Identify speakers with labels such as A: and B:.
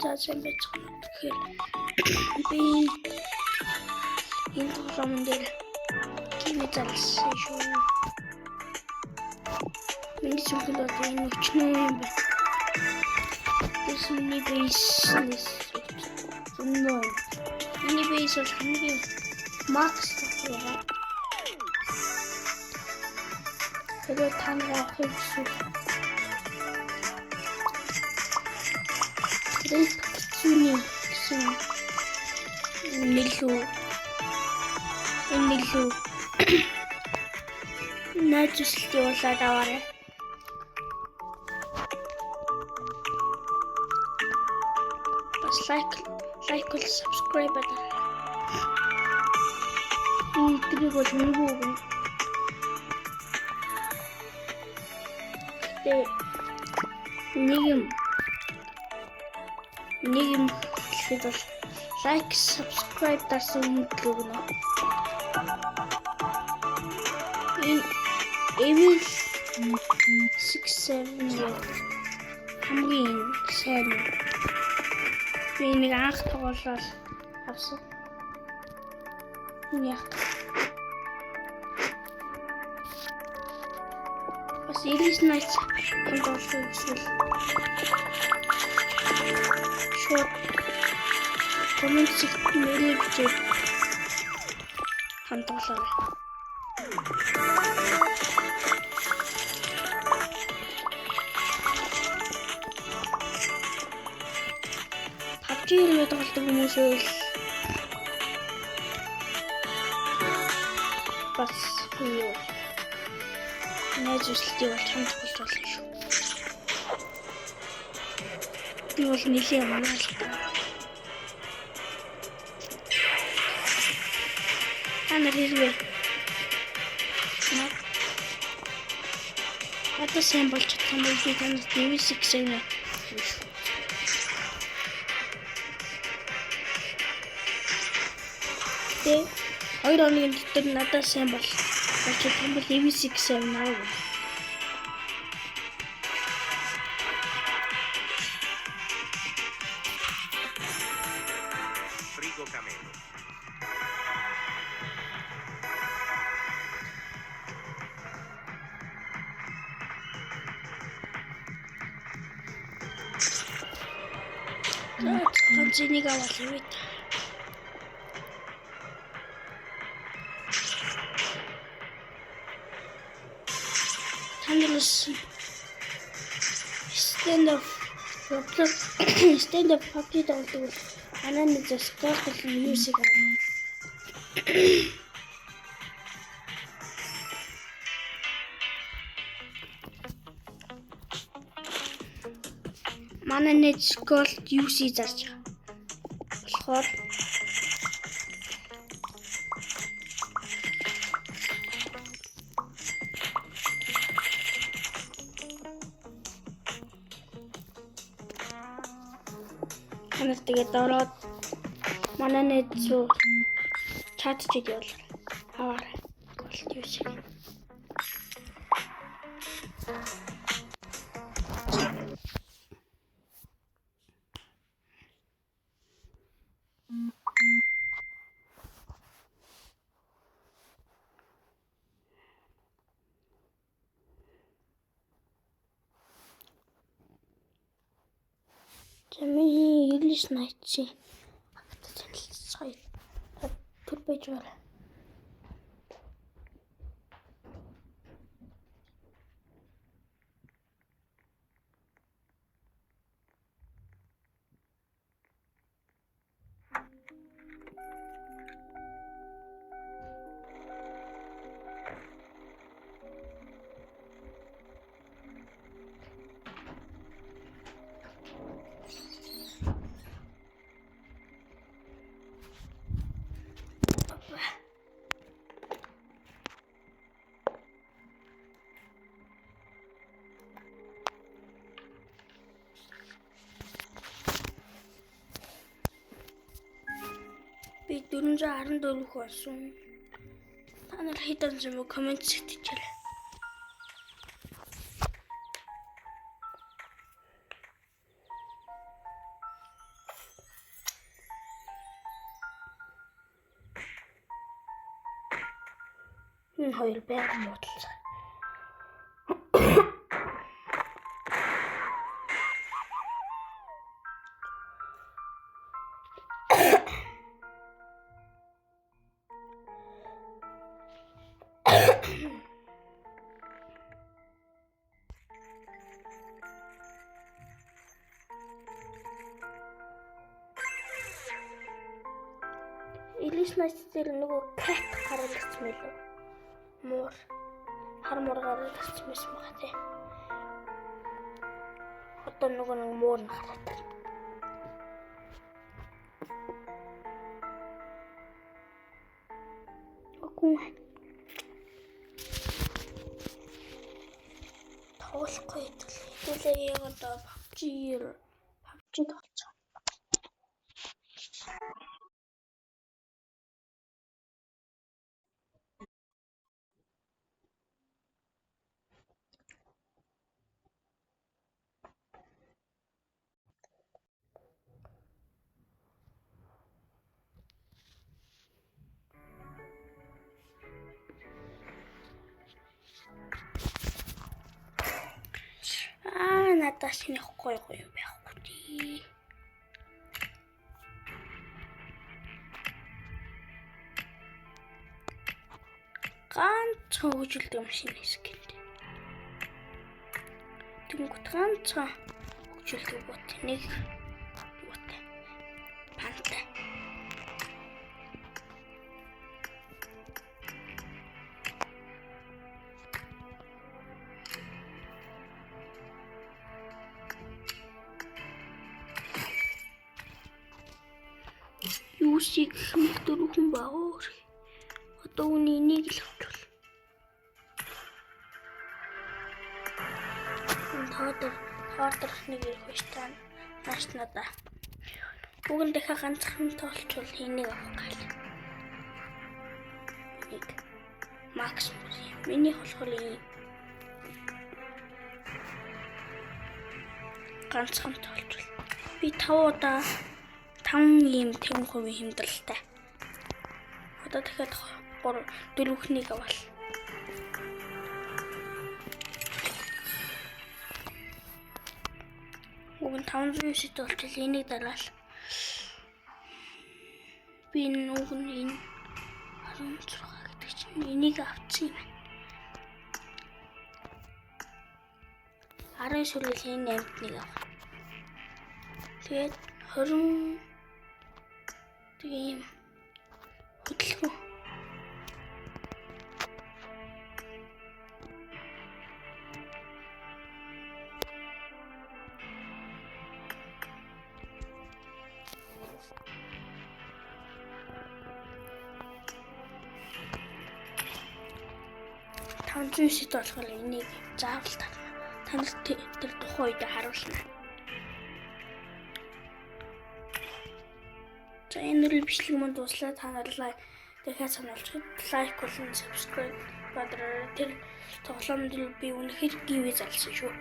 A: заасан байж байгаа юм. Тэгэхээр би энэ програмын дээр kimi залсан шүү. Миний зөвхөн одоо энэ өчнөө юм байна. This mini business. No. Mini business хамгийн max байна. Тэгээд тань авах гэсэн. Рэйцүний гэсэн нэлүү найзуулт явуулаад аваарай. Бас лайк бол subscribe байна. Энийг бол мөнгө өгнө. Нэг юм хэлэхэд бол like, subscribe дарсан мөнгө өгнө. Эвэр 6-7 хамгийн сайн. Би нэг анх тоглолоо авсан. Яг бас Elise Night тоглолоо гэсэн. Шууд комментиг нэлээд хандгалаа. PUBG-ээр тоглодог хүмүүс бол бас юу найзуултыг бол хамт болж болно шүү. Би бол нэлээд амнаа. Ана хэрвээ одоо сайн болж чадсан бол би танаас DV6 гэнэ. Тэ 2 хоногийн дотор надад сайн болж чадсан бол DV6 авнаа.
B: Frigo Camelo.
A: Конценийг авах юм. Танилс stand up PUBG тоглодог. Анаа зөв скорлын мьюзик аа. Манай нэг gold UC зарж байгаа. Болохоор анаас тэгээд ороод манай нэг зүү чат чиг явуул. Хаваарай. Gold UC. Жамии Elise Night чи хатаж танилцсан. Түр байж байна. Би 414 болсон. Та нар хэдэн зам комент хийчихээрэй. Энэ хоёр байнга муудалцаа. Элис найзтай нөгөө кат гараад ирсэн мэлүү. Муур хар муур гараад ирсэн байсан байгаа тий. Одоо нөгөө нэг муур нь гараад ирсэн. Окей. Тоглохгүй хэвлээ яг одоо PUBG тоглоцоо. Надад шинэ гоё юм байхгүй тий. Ганцхан хөгжилдэг юм шинэ хэсгэл. Тэнгуут ганцхан хөгжилдэг бот нэг бот. Пантай. Юусиг хэмтэрхэн багаар. Одоо үний нэг л авчвал. Таадар нэг их хөштан наашнада. Бүгэн дахиад ганцхан тоолчвал энийг авах гал. Нэг макс миний болохоор ганцхан тоолчвал би 5 удаа 5 ийм 50% хэмдэлтэй. Одоо дахиад 4-ийг авал. Уг нь 590 болчихвол энийг дараал. Би уг нь энэ 16 гэдэг чинь энийг авчихсан юм. 19 хүртэл энэ 8-ыг авах. Тэгээд 20 тийм хөдөлгөөн. $590 болохоор энийг заавал танил тэр тухайн үед харуулна. За энэ үйл бичлэг манд дуслаа та нартай дахиад сануулж лайк болон subscribe бадраа тэр тоглоомд би үнэхээр гівээ залсан шүү.